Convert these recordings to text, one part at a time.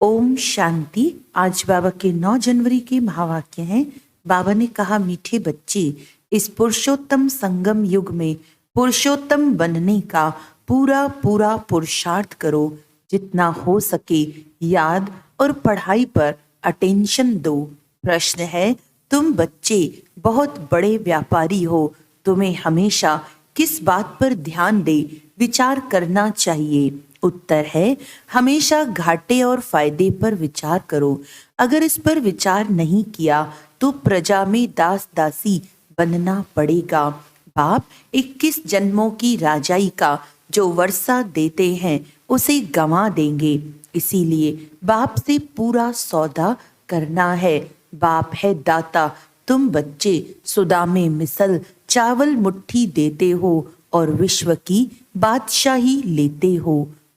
ओम शांति। आज बाबा के 9 जनवरी के महावाक्य हैं। बाबा ने कहा, मीठे बच्चे, इस पुरुषोत्तम संगम युग में पुरुषोत्तम बनने का पूरा पूरा पुरुषार्थ करो। जितना हो सके याद और पढ़ाई पर अटेंशन दो। प्रश्न है, तुम बच्चे बहुत बड़े व्यापारी हो, तुम्हें हमेशा किस बात पर ध्यान दे विचार करना चाहिए? उत्तर है, हमेशा घाटे और फायदे पर विचार करो। अगर इस पर विचार नहीं किया तो प्रजा में दास दासी बनना पड़ेगा। बाप 21 जन्मों की राजाई का जो वर्षा देते हैं उसे गंवा देंगे। इसीलिए बाप से पूरा सौदा करना है। बाप है दाता, तुम बच्चे सुदामे मिसल चावल मुट्ठी देते हो और विश्व की बादशाही लेते हो।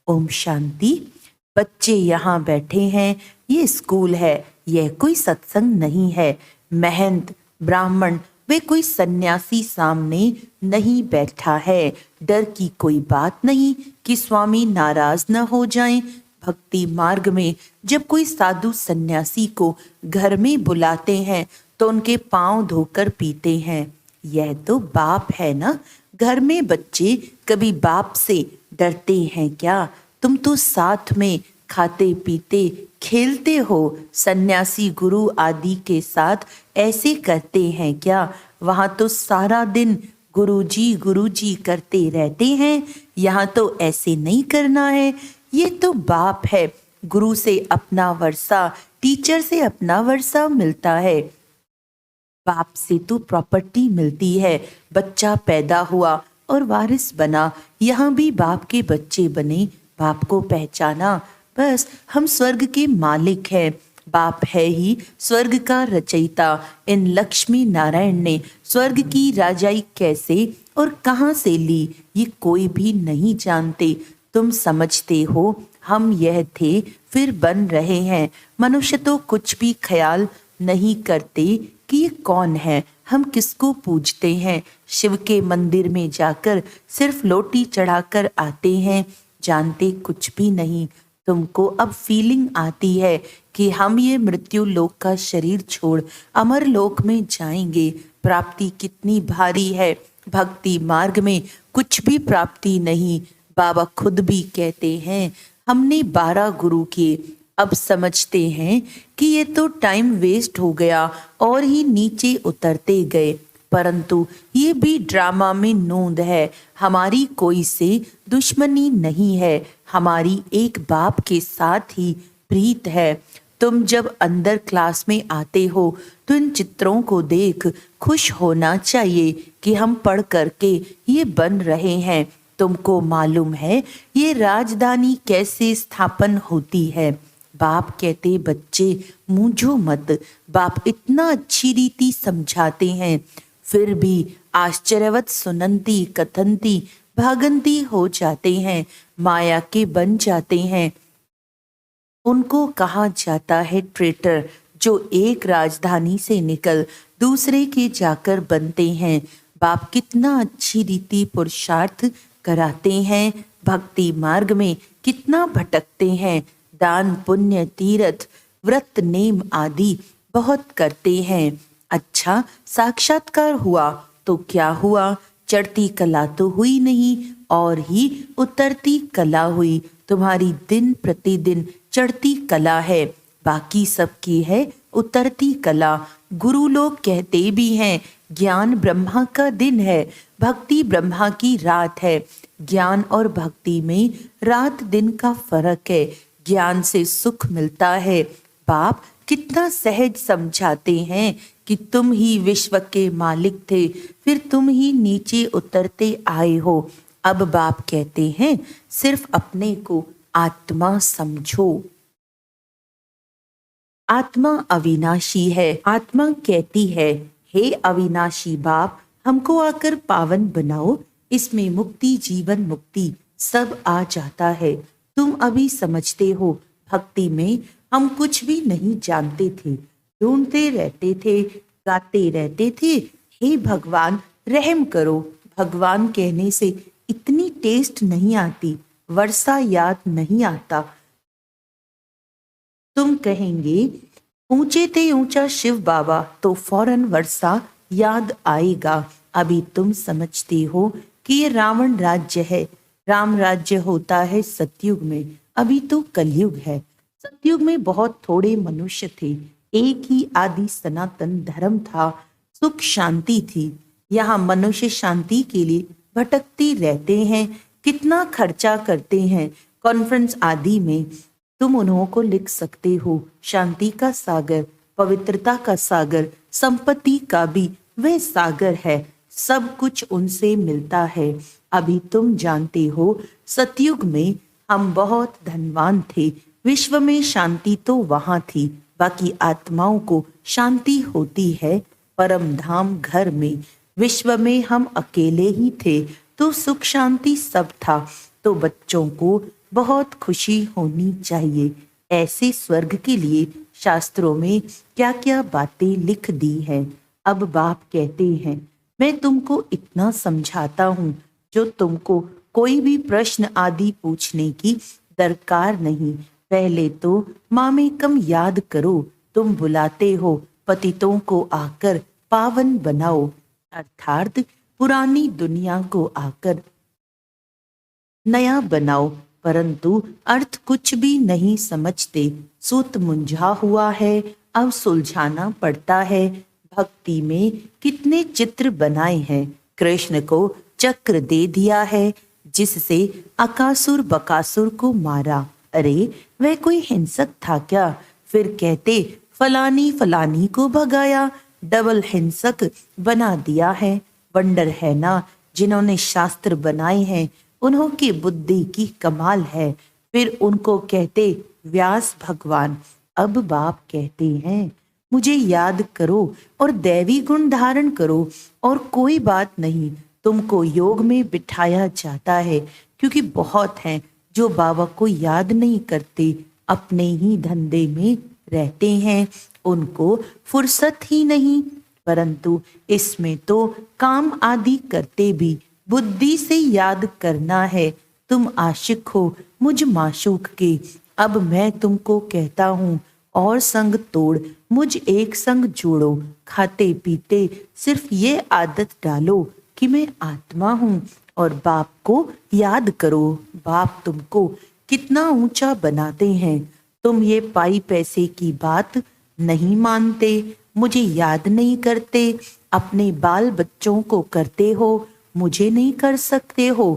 ओम शांति। बच्चे यहाँ बैठे हैं, ये स्कूल है, यह कोई सत्संग नहीं है। महंत ब्राह्मण वे कोई सन्यासी सामने नहीं बैठा है। डर की कोई बात नहीं कि स्वामी नाराज न हो जाएं। भक्ति मार्ग में जब कोई साधु सन्यासी को घर में बुलाते हैं तो उनके पांव धोकर पीते हैं। यह तो बाप है ना। घर में बच्चे कभी बाप से डरते हैं क्या? तुम तो साथ में खाते पीते खेलते हो। सन्यासी गुरु आदि के साथ ऐसे करते हैं क्या? वहां तो सारा दिन गुरुजी करते रहते हैं। यहाँ तो ऐसे नहीं करना है। ये तो बाप है। गुरु से अपना वर्षा, टीचर से अपना वर्षा मिलता है। बाप से तो प्रॉपर्टी मिलती है। बच्चा पैदा हुआ और वारिस बना। यहाँ भी बाप के बच्चे बने, बाप को पहचाना, बस हम स्वर्ग के मालिक हैं। बाप है ही स्वर्ग का रचयिता। इन लक्ष्मी नारायण ने स्वर्ग की राजाई कैसे और कहाँ से ली, ये कोई भी नहीं जानते। तुम समझते हो हम यह थे फिर बन रहे हैं। मनुष्य तो कुछ भी ख्याल नहीं करते कि ये कौन है, हम किसको पूजते हैं। शिव के मंदिर में जाकर सिर्फ लोटी चढ़ाकर आते हैं, जानते कुछ भी नहीं। तुमको अब फीलिंग आती है कि हम ये मृत्यु लोक का शरीर छोड़ अमर लोक में जाएंगे। प्राप्ति कितनी भारी है। भक्ति मार्ग में कुछ भी प्राप्ति नहीं। बाबा खुद भी कहते हैं, हमने 12 गुरु किए, अब समझते हैं कि ये तो टाइम वेस्ट हो गया और ही नीचे उतरते गए। परंतु ये भी ड्रामा में नोंद है। हमारी कोई से दुश्मनी नहीं है, हमारी एक बाप के साथ ही प्रीत है। तुम जब अंदर क्लास में आते हो तो इन चित्रों को देख खुश होना चाहिए कि हम पढ़ करके ये बन रहे हैं। तुमको मालूम है ये राजधानी कैसे स्थापन होती है। बाप कहते, बच्चे मूंझो मत। बाप इतना अच्छी रीति समझाते हैं, फिर भी आश्चर्यवत सुनंती कथनती भागंती हो जाते हैं, माया के बन जाते हैं। उनको कहा जाता है ट्रेटर, जो एक राजधानी से निकल दूसरे के जाकर बनते हैं। बाप कितना अच्छी रीति पुरुषार्थ कराते हैं। भक्ति मार्ग में कितना भटकते हैं। दान पुण्य तीर्थ व्रत नेम आदि बहुत करते हैं। अच्छा साक्षात्कार हुआ तो क्या हुआ? चढ़ती कला तो हुई नहीं और ही उतरती कला हुई। तुम्हारी दिन प्रतिदिन चढ़ती कला है, बाकी सबकी है उतरती कला। गुरु लोग कहते भी हैं, ज्ञान ब्रह्मा का दिन है, भक्ति ब्रह्मा की रात है। ज्ञान और भक्ति में रात दिन का फर्क है। ज्ञान से सुख मिलता है। बाप कितना सहज समझाते हैं कि तुम ही विश्व के मालिक थे, फिर तुम ही नीचे उतरते आए हो। अब बाप कहते हैं, सिर्फ अपने को आत्मा समझो। आत्मा अविनाशी है। आत्मा कहती है, हे अविनाशी बाप, हमको आकर पावन बनाओ। इसमें मुक्ति जीवन मुक्ति सब आ जाता है। तुम अभी समझते हो, भक्ति में हम कुछ भी नहीं जानते थे, ढूंढते रहते थे, गाते रहते थे, हे भगवान रहम करो। भगवान कहने से इतनी टेस्ट नहीं आती, वर्षा याद नहीं आता, तुम कहेंगे ऊंचे थे ऊंचा शिव बाबा, तो फौरन वर्षा याद आएगा। अभी तुम समझते हो कि ये रावण राज्य है, राम राज्य होता है सतयुग में, अभी तो कलयुग है। सतयुग में बहुत थोड़े मनुष्य थे, एक ही आदि सनातन धर्म था, सुख शांति थी। यहाँ मनुष्य शांति के लिए भटकते रहते हैं, कितना खर्चा करते हैं कॉन्फ्रेंस आदि में। तुम उन्हों को लिख सकते हो, शांति का सागर, पवित्रता का सागर, संपत्ति का भी वह सागर है, सब कुछ उनसे मिलता है। अभी तुम जानते हो सतयुग में हम बहुत धनवान थे, विश्व में शांति तो वहां थी, बाकी आत्माओं को शांति होती है परम धाम घर में। विश्व में हम अकेले ही थे तो सुख शांति सब था, तो बच्चों को बहुत खुशी होनी चाहिए। ऐसे स्वर्ग के लिए शास्त्रों में क्या क्या बातें लिख दी हैं। अब बाप कहते हैं मैं तुमको इतना समझाता हूँ जो तुमको कोई भी प्रश्न आदि पूछने की दरकार नहीं। पहले तो मामेकम याद करो, तुम बुलाते हो पतितों को आकर पावन बनाओ, अर्थात पुरानी दुनिया को आकर नया बनाओ, परंतु अर्थ कुछ भी नहीं समझते। सूत मुंझा हुआ है, अब सुलझाना पड़ता है। भक्ति में कितने चित्र बनाए हैं, कृष्ण को चक्र दे दिया है जिससे अकासुर बकासुर को मारा। अरे वह कोई हिंसक था क्या? फिर कहते फलानी फलानी को भगाया, डबल हिंसक बना दिया है। वंडर है ना, जिन्होंने शास्त्र बनाए हैं उन्हों की बुद्धि की कमाल है। फिर उनको कहते व्यास भगवान। अब बाप कहते हैं मुझे याद करो और दैवी गुण धारण करो, और कोई बात नहीं, तुमको योग में बिठाया जाता है, क्योंकि बहुत हैं जो बाबा को याद नहीं करते, अपने ही धंधे में रहते हैं, उनको फुर्सत ही नहीं। परंतु इसमें तो काम आदि करते भी बुद्धि से याद करना है। तुम आशिक हो मुझ माशूक के, अब मैं तुमको कहता हूँ और संग तोड़, मुझ एक संग जोड़ो। खाते पीते सिर्फ ये आदत डालो कि मैं आत्मा हूँ, और बाप को याद करो। बाप तुमको कितना ऊंचा बनाते हैं। तुम ये पाई पैसे की बात नहीं मानते, मुझे याद नहीं करते, अपने बाल बच्चों को करते हो, मुझे नहीं कर सकते हो।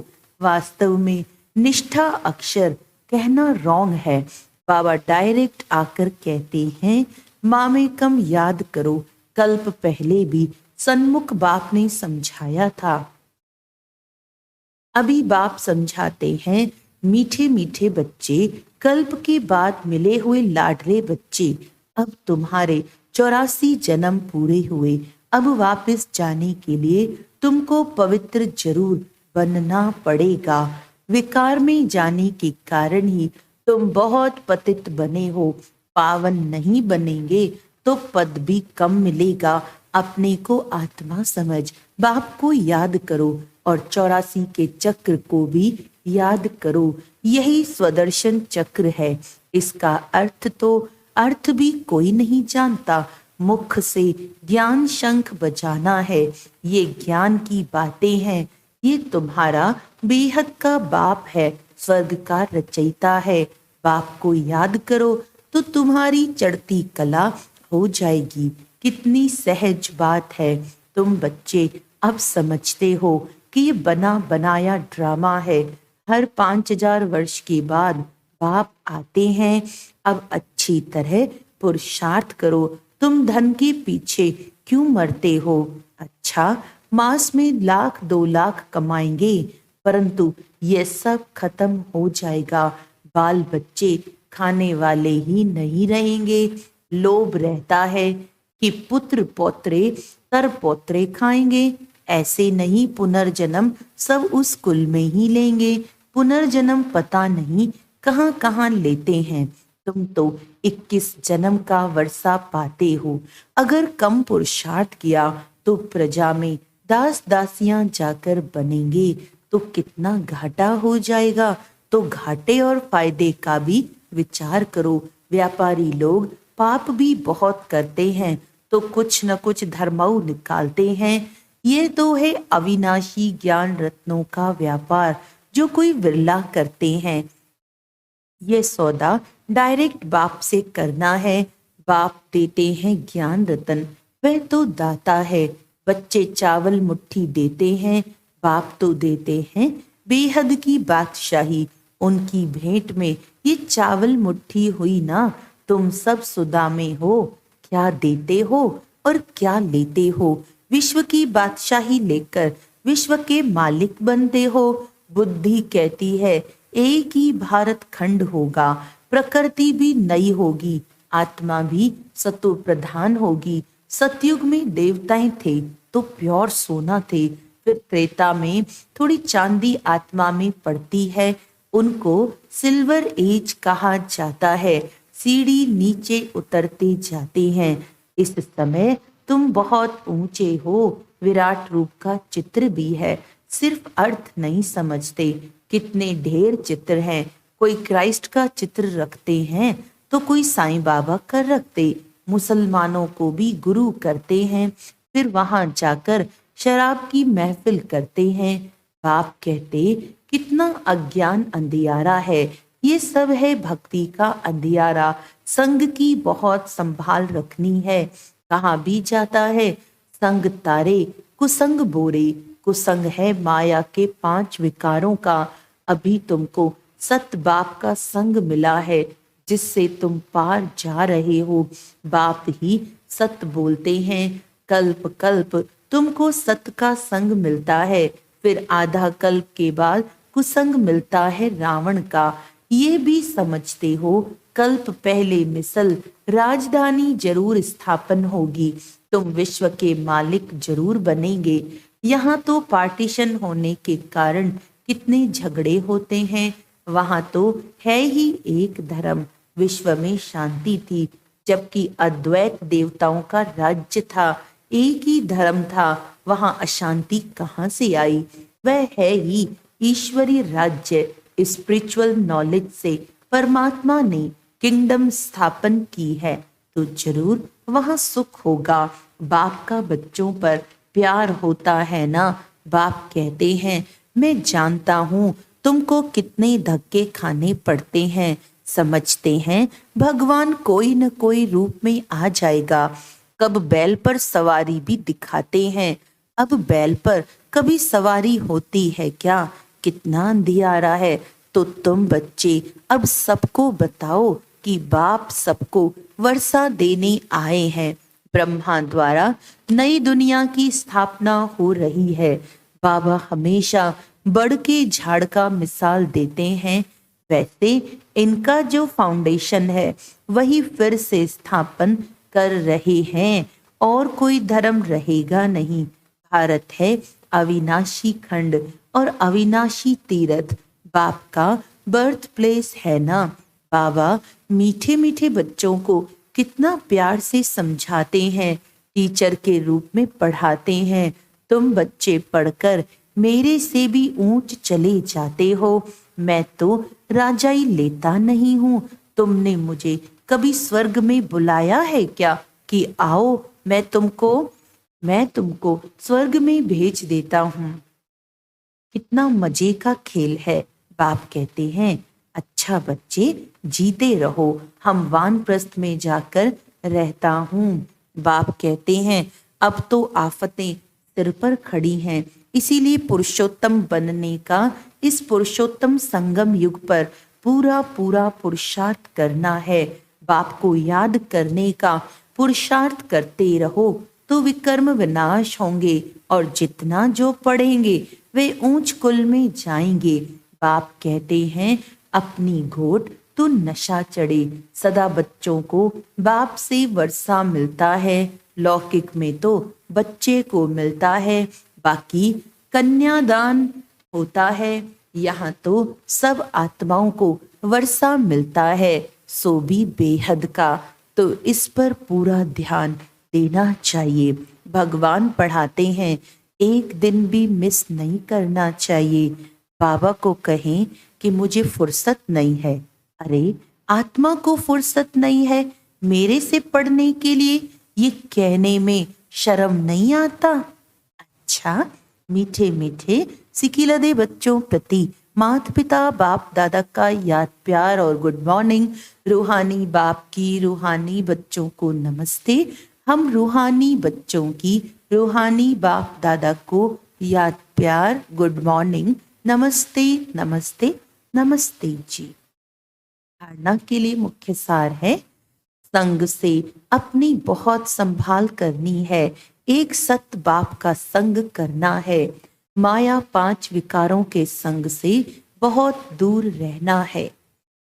वास्तव में निष्ठा अक्षर कहना रॉन्ग है। बाबा डायरेक्ट आकर कहते हैं मामेकम याद करो। कल्प पहले भी सन्मुख बाप ने समझाया था, अभी बाप समझाते हैं मीठे मीठे बच्चे, कल्प के बाद मिले हुए लाडले बच्चे। अब तुम्हारे 84 जन्म पूरे हुए, अब वापस जाने के लिए तुमको पवित्र जरूर बनना पड़ेगा। विकार में जाने के कारण ही तुम बहुत पतित बने हो। पावन नहीं बनेंगे तो पद भी कम मिलेगा। अपने को आत्मा समझ, बाप को याद करो और 84 के चक्र को भी याद करो। यही स्वदर्शन चक्र है। इसका अर्थ भी कोई नहीं जानता। मुख से ज्ञान शंख बजाना है, ये ज्ञान की बातें हैं। ये तुम्हारा बेहद का बाप है, स्वर्ग का रचयिता है। बाप को याद करो तो तुम्हारी चढ़ती कला हो जाएगी। कितनी सहज बात है। तुम बच्चे अब समझते हो कि ये बना बनाया ड्रामा है। हर 5000 वर्ष के बाद बाप आते हैं। अब अच्छी तरह पुरुषार्थ करो। तुम धन के पीछे क्यों मरते हो? अच्छा, मास में 1,00,000 2,00,000 कमाएंगे, परंतु ये सब खत्म हो जाएगा। बाल बच्चे खाने वाले ही नहीं रहेंगे। लोभ रहता है कि पुत्र पौत्रे तर पौत्रे खाएंगे। ऐसे नहीं, पुनर्जन्म सब उस कुल में ही लेंगे। पुनर्जन्म पता नहीं कहाँ कहाँ लेते हैं। तुम तो 21 जन्म का वर्षा पाते हो। अगर कम पुरुषार्थ किया तो प्रजा में दास दासियां जाकर बनेंगे तो कितना घाटा हो जाएगा। तो घाटे और फायदे का भी विचार करो। व्यापारी लोग पाप भी बहुत करते हैं तो कुछ न कुछ धर्मऊ निकालते हैं। ये तो है अविनाशी ज्ञान रत्नों का व्यापार जो कोई विरला करते हैं। ये सौदा डायरेक्ट बाप से करना है। बाप देते हैं ज्ञान रतन, वह तो दाता है। बच्चे चावल मुट्ठी देते हैं, बाप तो देते हैं बेहद की बादशाही। उनकी भेंट में ये चावल मुट्ठी हुई ना। तुम सब सुदा में हो, क्या देते हो और क्या लेते हो। विश्व की बादशाही लेकर विश्व के मालिक बनते हो। बुद्धि कहती है एक ही भारत खंड होगा, प्रकृति भी नई होगी, आत्मा भी सतो प्रधान होगी। सतयुग में देवताएं थे तो प्योर सोना थे, फिर त्रेता में थोड़ी चांदी आत्मा में पड़ती है, उनको सिल्वर एज कहा जाता है। सीढ़ी नीचे उतरते जाते हैं। इस समय तुम बहुत ऊंचे हो, विराट रूप का चित्र भी है, सिर्फ अर्थ नहीं समझते। कितने ढेर चित्र हैं, कोई क्राइस्ट का चित्र रखते हैं तो कोई साईं बाबा का रखते। मुसलमानों को भी गुरु करते हैं, फिर वहां जाकर शराब की महफिल करते हैं। बाप कहते कितना अज्ञान अंधियारा है। ये सब है भक्ति का अंधियारा। संग की बहुत संभाल रखनी है। कहाँ भी जाता है संग तारे, कुसंग बोरे। कुसंग है माया के 5 विकारों का। अभी तुमको सत बाप का संग मिला है, जिससे तुम पार जा रहे हो। बाप ही सत बोलते हैं। कल्प कल्प तुमको सत का संग मिलता है, फिर आधा कल्प के बाद कुसंग मिलता है रावण का। ये भी समझते हो कल्प पहले मिसल राजधानी जरूर स्थापन होगी। तुम विश्व के मालिक जरूर बनेंगे। यहाँ तो पार्टीशन होने के कारण कितने झगड़े होते हैं। वहां तो है ही एक धर्म। विश्व में शांति थी, जबकि अद्वैत देवताओं का राज्य था। एक ही धर्म था, वहां अशांति कहाँ से आई। वह है ही ईश्वरीय राज्य। स्पिरिचुअल नॉलेज से परमात्मा ने किंगडम स्थापन की है, तो जरूर वहां सुख होगा। बाप का बच्चों पर प्यार होता है ना। बाप कहते हैं मैं जानता हूँ तुमको कितने धक्के खाने पड़ते हैं। समझते हैं भगवान कोई न कोई रूप में आ जाएगा। कब बैल पर सवारी भी दिखाते हैं। अब बैल पर कभी सवारी होती है क्या। कितना अंधियारा है। तो तुम बच्चे अब सबको बताओ कि बाप सबको वर्षा देने आए हैं। ब्रह्मा द्वारा नई दुनिया की स्थापना हो रही है। बाबा हमेशा बड़ के झाड़ का मिसाल देते हैं। वैसे इनका जो फाउंडेशन है वही फिर से स्थापन कर रहे हैं, और कोई धर्म रहेगा नहीं। भारत है अविनाशी खंड और अविनाशी तीर्थ। बाप का बर्थ प्लेस है ना। बाबा मीठे मीठे बच्चों को कितना प्यार से समझाते हैं, टीचर के रूप में पढ़ाते हैं। तुम बच्चे पढ़कर मेरे से भी ऊंच चले जाते हो। मैं तो राजाई लेता नहीं हूँ। तुमने मुझे कभी स्वर्ग में बुलाया है क्या कि आओ मैं तुमको स्वर्ग में भेज देता हूँ। कितना मजे का खेल है। बाप कहते हैं अच्छा बच्चे जीते रहो, हम वानप्रस्थ में जाकर रहता हूँ। बाप कहते हैं अब तो आफतें सिर पर खड़ी हैं, इसीलिए पुरुषोत्तम बनने का इस पुरुषोत्तम संगम युग पर पूरा पूरा पुरुषार्थ करना है। बाप को याद करने का पुरुषार्थ करते रहो तो विकर्म विनाश होंगे, और जितना जो पढ़ेंगे वे ऊंच कुल में जाएंगे। बाप कहते हैं अपनी घोट तो नशा चढ़े। सदा बच्चों को बाप से वर्षा मिलता है। लौकिक में तो बच्चे को मिलता है, बाकी कन्यादान होता है। यहाँ तो सब आत्माओं को वर्षा मिलता है, सो भी बेहद का। तो इस पर पूरा ध्यान देना चाहिए। भगवान पढ़ाते हैं एक दिन भी मिस नहीं करना चाहिए। बाबा को कहें कि मुझे फुर्सत नहीं है। अरे आत्मा को फुर्सत नहीं है मेरे से पढ़ने के लिए, ये कहने में शर्म नहीं आता। अच्छा, मीठे मीठे सिकिलदे बच्चों प्रति माता पिता बाप दादा का याद प्यार और गुड मॉर्निंग। रूहानी बाप की रूहानी बच्चों को नमस्ते। हम रूहानी बच्चों की रूहानी बाप दादा को याद प्यार गुड मॉर्निंग, नमस्ते नमस्ते नमस्ते जी। धारणा के लिए मुख्य सार है, संग से अपनी बहुत संभाल करनी है, एक सत बाप का संग करना है, माया 5 विकारों के संग से बहुत दूर रहना है,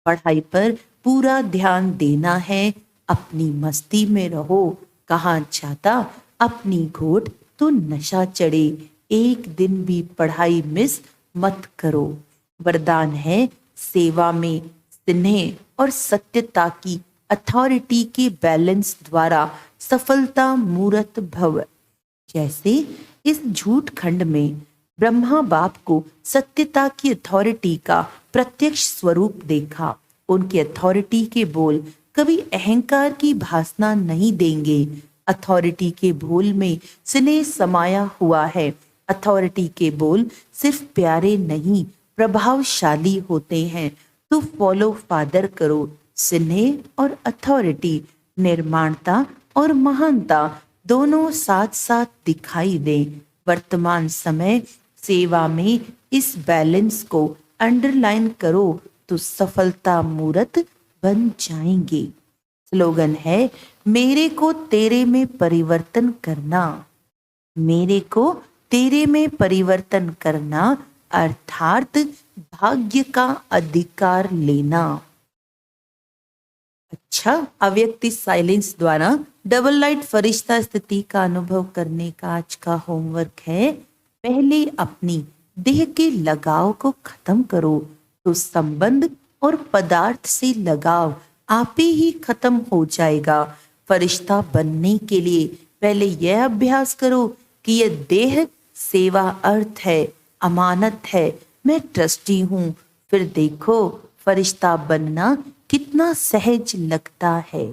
पढ़ाई पर पूरा ध्यान देना है, अपनी मस्ती में रहो, कहाँ जाता अपनी घोट तो नशा चढ़े, एक दिन भी पढ़ाई मिस मत करो। वरदान है, सेवा में स्नेह और सत्यता की अथॉरिटी के बैलेंस द्वारा सफलता मूर्त भव। जैसे इस झूठ खंड में ब्रह्मा बाप को सत्यता की अथॉरिटी का प्रत्यक्ष स्वरूप देखा। उनकी अथॉरिटी के बोल कभी अहंकार की भासना नहीं देंगे। अथॉरिटी के बोल में स्नेह समाया हुआ है। अथॉरिटी के बोल सिर्फ प्यारे नहीं प्रभावशाली होते हैं। तो फॉलो फादर करो। स्नेह और अथॉरिटी, निर्माणता और महानता दोनों साथ साथ दिखाई दे। वर्तमान समय सेवा में इस बैलेंस को अंडरलाइन करो तो सफलता मूर्त बन जाएंगे। स्लोगन है, मेरे को तेरे में परिवर्तन करना, मेरे को तेरे में परिवर्तन करना अर्थात भाग्य का अधिकार लेना। अच्छा, अव्यक्ति साइलेंस द्वारा डबल लाइट फरिश्ता स्थिति का अनुभव करने का आज का होमवर्क है। पहले अपनी देह के लगाव को खत्म करो तो संबंध और पदार्थ से लगाव आप ही खत्म हो जाएगा। फरिश्ता बनने के लिए पहले यह अभ्यास करो कि यह देह सेवा अर्थ है, अमानत है, मैं ट्रस्टी हूँ। फिर देखो फरिश्ता बनना कितना सहज लगता है।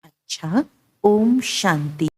अच्छा, ओम शांति।